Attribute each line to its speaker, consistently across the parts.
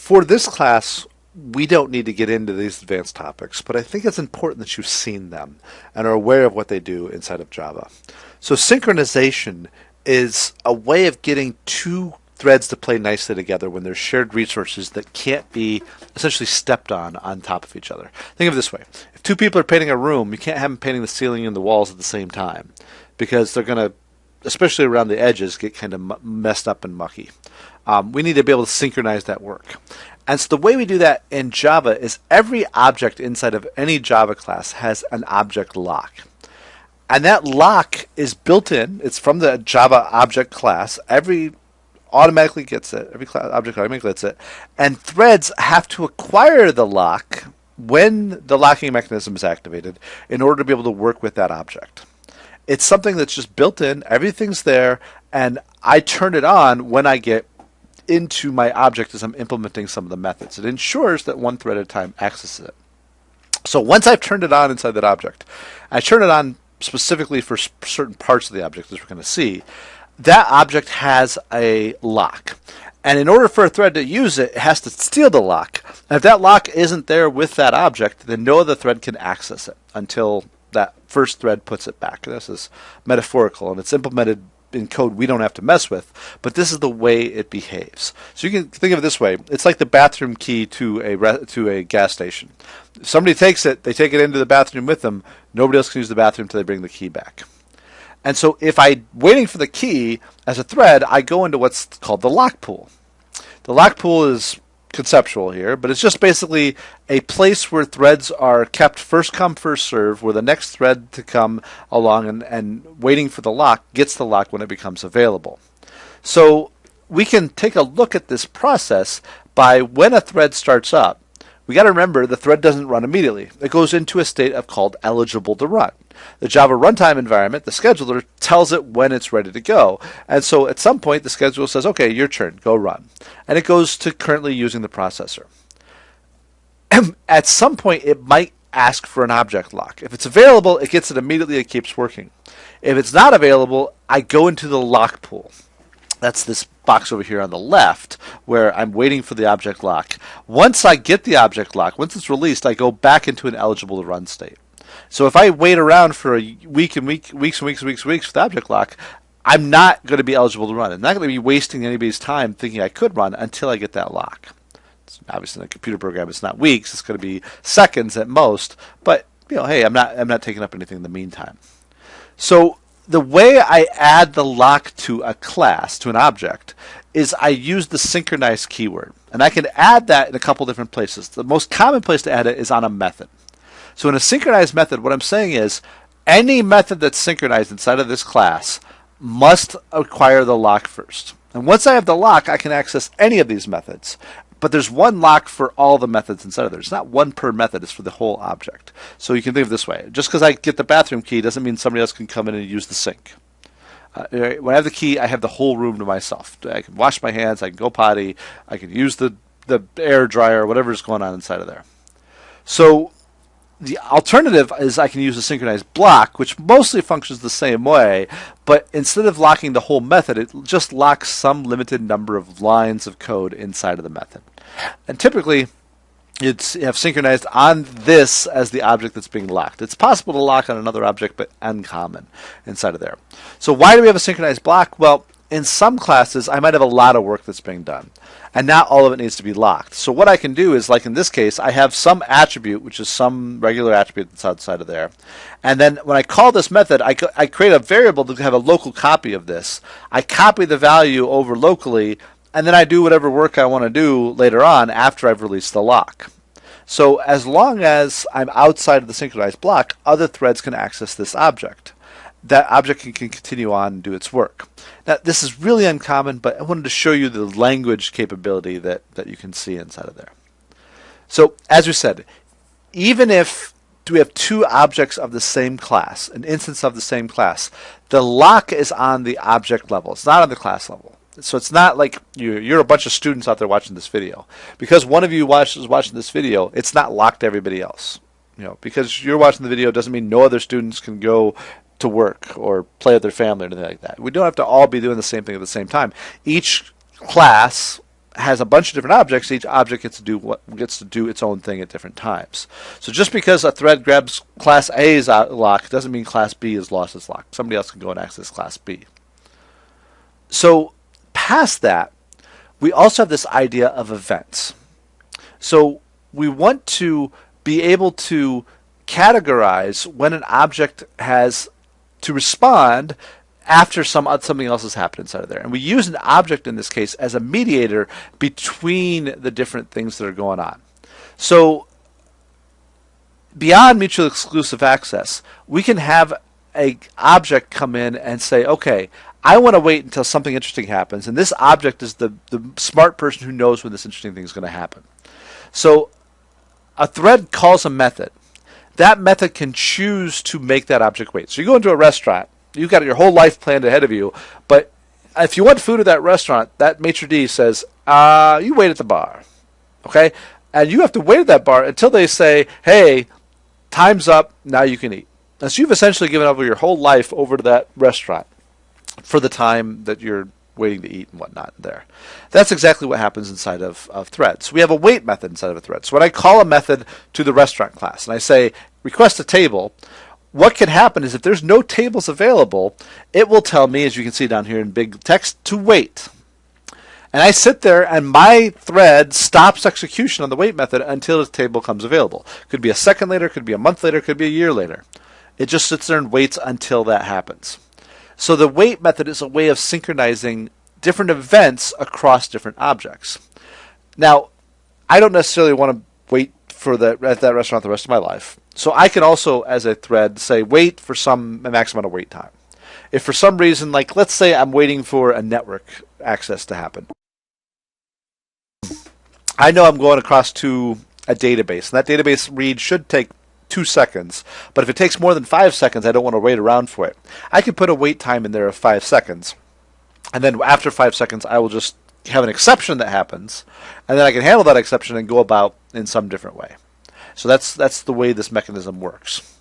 Speaker 1: For this class, we don't need to get into these advanced topics, but I think it's important that you've seen them and are aware of what they do inside of Java. So synchronization is a way of getting two threads to play nicely together when there's shared resources that can't be essentially stepped on top of each other. Think of it this way. If two people are painting a room, you can't have them painting the ceiling and the walls at the same time because they're going to, especially around the edges, get kind of messed up and mucky. We need to be able to synchronize that work. And so the way we do that in Java is every object inside of any Java class has an object lock. And that lock is built in. It's from the Java object class. Every automatically gets it. Every class object automatically gets it. And threads have to acquire the lock when the locking mechanism is activated in order to be able to work with that object. It's something that's just built in. Everything's there. And I turn it on when I get into my object as I'm implementing some of the methods. It ensures that one thread at a time accesses it. So once I've turned it on inside that object, I turn it on specifically for certain parts of the object, as we're going to see. That object has a lock. And in order for a thread to use it, it has to steal the lock. And if that lock isn't there with that object, then no other thread can access it until that first thread puts it back. This is metaphorical, and it's implemented in code we don't have to mess with, but this is the way it behaves. So you can think of it this way. It's like the bathroom key to a gas station. If somebody takes it, they take it into the bathroom with them, nobody else can use the bathroom until they bring the key back. And so if I'm waiting for the key as a thread, I go into what's called the lock pool. The lock pool is conceptual here, but it's just basically a place where threads are kept first come, first serve, where the next thread to come along and waiting for the lock gets the lock when it becomes available. So we can take a look at this process by when a thread starts up. We got to remember the thread doesn't run immediately. It goes into a state of called eligible to run. The Java runtime environment, the scheduler, tells it when it's ready to go. And so at some point, the scheduler says, okay, your turn, go run. And it goes to currently using the processor. At some point, it might ask for an object lock. If it's available, it gets it immediately, it keeps working. If it's not available, I go into the lock pool. That's this box over here on the left where I'm waiting for the object lock. Once I get the object lock, once it's released, I go back into an eligible to run state. So if I wait around for a weeks for the object lock, I'm not going to be eligible to run. I'm not going to be wasting anybody's time thinking I could run until I get that lock. It's obviously in a computer program, it's not weeks, it's going to be seconds at most. But hey, I'm not taking up anything in the meantime. So the way I add the lock to a class, to an object, is I use the synchronize keyword. And I can add that in a couple different places. The most common place to add it is on a method. So in a synchronized method, what I'm saying is any method that's synchronized inside of this class must acquire the lock first. And once I have the lock, I can access any of these methods. But there's one lock for all the methods inside of there. It's not one per method. It's for the whole object. So you can think of it this way. Just because I get the bathroom key doesn't mean somebody else can come in and use the sink. When I have the key, I have the whole room to myself. I can wash my hands. I can go potty. I can use the air dryer, whatever's going on inside of there. So the alternative is I can use a synchronized block, which mostly functions the same way, but instead of locking the whole method, it just locks some limited number of lines of code inside of the method. And typically, you have synchronized on this as the object that's being locked. It's possible to lock on another object, but uncommon inside of there. So why do we have a synchronized block? Well, in some classes, I might have a lot of work that's being done, and not all of it needs to be locked. So what I can do is, like in this case, I have some attribute, which is some regular attribute that's outside of there. And then when I call this method, I create a variable to have a local copy of this. I copy the value over locally, and then I do whatever work I want to do later on after I've released the lock. So as long as I'm outside of the synchronized block, other threads can access this object. That object can continue on and do its work. Now, this is really uncommon, but I wanted to show you the language capability that you can see inside of there. So, as we said, even if we have two objects of the same class, an instance of the same class, the lock is on the object level. It's not on the class level. So it's not like you're a bunch of students out there watching this video. Because one of you is watching this video, it's not locked to everybody else. Because you're watching the video doesn't mean no other students can go to work or play with their family or anything like that. We don't have to all be doing the same thing at the same time. Each class has a bunch of different objects. Each object gets to do its own thing at different times. So just because a thread grabs class A's lock doesn't mean class B has lost its lock. Somebody else can go and access class B. So past that, we also have this idea of events. So we want to be able to categorize when an object has to respond after something else has happened inside of there. And we use an object in this case as a mediator between the different things that are going on. So beyond mutually exclusive access, we can have an object come in and say, okay, I want to wait until something interesting happens, and this object is the smart person who knows when this interesting thing is going to happen. So a thread calls a method. That method can choose to make that object wait. So you go into a restaurant, you've got your whole life planned ahead of you, but if you want food at that restaurant, that maitre d' says, you wait at the bar, okay? And you have to wait at that bar until they say, hey, time's up, now you can eat. And so you've essentially given over your whole life over to that restaurant for the time that you're waiting to eat and whatnot there. That's exactly what happens inside of threads. We have a wait method inside of a thread. So when I call a method to the restaurant class and I say, request a table, what can happen is if there's no tables available, it will tell me, as you can see down here in big text, to wait. And I sit there and my thread stops execution on the wait method until the table comes available. Could be a second later, could be a month later, could be a year later. It just sits there and waits until that happens. So the wait method is a way of synchronizing different events across different objects. Now, I don't necessarily want to wait at that restaurant the rest of my life. So I can also, as a thread, say wait for some maximum amount of wait time. If for some reason, like let's say I'm waiting for a network access to happen. I know I'm going across to a database, and that database read should take 2 seconds. But if it takes more than 5 seconds, I don't want to wait around for it. I can put a wait time in there of 5 seconds. And then after 5 seconds, I will just have an exception that happens. And then I can handle that exception and go about in some different way. So that's the way this mechanism works.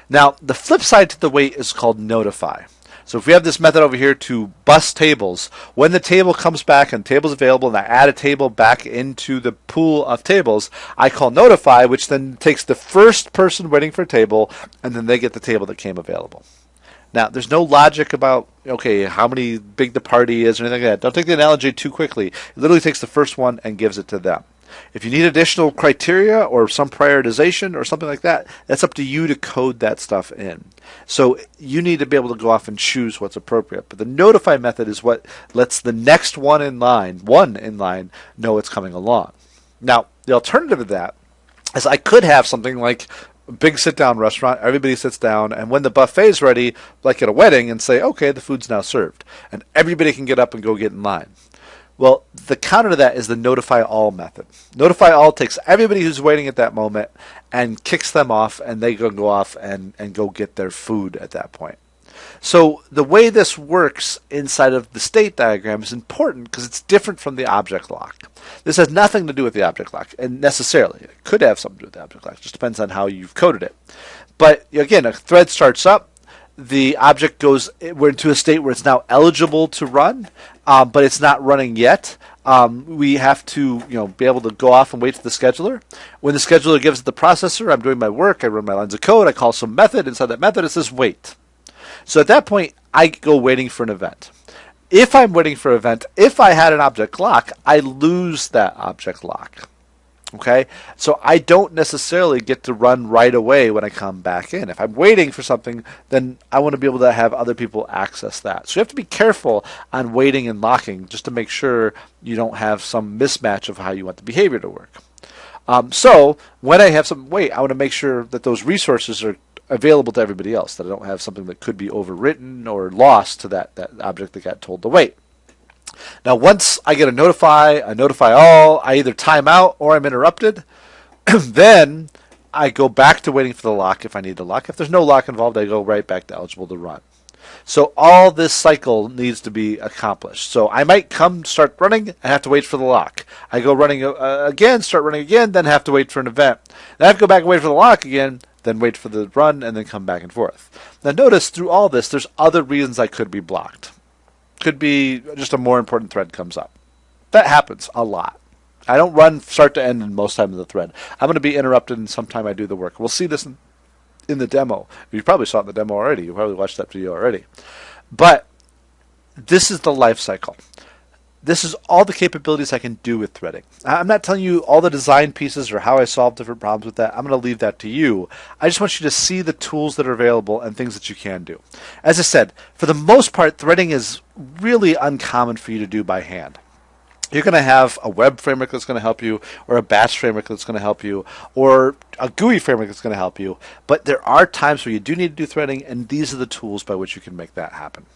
Speaker 1: Now, the flip side to the wait is called notify. So if we have this method over here to bus tables, when the table comes back and table's available and I add a table back into the pool of tables, I call notify, which then takes the first person waiting for a table and then they get the table that came available. Now, there's no logic about, okay, how many big the party is or anything like that. Don't take the analogy too quickly. It literally takes the first one and gives it to them. If you need additional criteria or some prioritization or something like that, that's up to you to code that stuff in. So you need to be able to go off and choose what's appropriate. But the notify method is what lets the next one in line know it's coming along. Now, the alternative to that is I could have something like a big sit-down restaurant. Everybody sits down, and when the buffet is ready, like at a wedding, and say, okay, the food's now served. And everybody can get up and go get in line. Well, the counter to that is the notify all method. Notify all takes everybody who's waiting at that moment and kicks them off, and they go off and go get their food at that point. So the way this works inside of the state diagram is important because it's different from the object lock. This has nothing to do with the object lock, and necessarily. It could have something to do with the object lock. It just depends on how you've coded it. But again, a thread starts up. The object we're into a state where it's now eligible to run, but it's not running yet. We have to be able to go off and wait for the scheduler. When the scheduler gives it the processor, I'm doing my work, I run my lines of code, I call some method. Inside that method, it says wait. So at that point, I go waiting for an event. If I'm waiting for an event, if I had an object lock, I lose that object lock. Okay, so I don't necessarily get to run right away when I come back in. If I'm waiting for something, then I want to be able to have other people access that. So you have to be careful on waiting and locking just to make sure you don't have some mismatch of how you want the behavior to work. So when I have some wait, I want to make sure that those resources are available to everybody else, that I don't have something that could be overwritten or lost to that object that got told to wait. Now, once I get a notify all, I either time out or I'm interrupted. Then I go back to waiting for the lock if I need the lock. If there's no lock involved, I go right back to eligible to run. So all this cycle needs to be accomplished. So I might start running, and have to wait for the lock. I go running again, start running again, then have to wait for an event. Then I have to go back and wait for the lock again, then wait for the run, and then come back and forth. Now notice through all this, there's other reasons I could be blocked. Could be just a more important thread comes up. That happens a lot. I don't run start to end in most time of the thread. I'm going to be interrupted in some time I do the work. We'll see this in the demo. You probably saw it in the demo already. You probably watched that video already. But this is the life cycle. This is all the capabilities I can do with threading. I'm not telling you all the design pieces or how I solve different problems with that. I'm going to leave that to you. I just want you to see the tools that are available and things that you can do. As I said, for the most part, threading is really uncommon for you to do by hand. You're going to have a web framework that's going to help you, or a batch framework that's going to help you, or a GUI framework that's going to help you. But there are times where you do need to do threading, and these are the tools by which you can make that happen.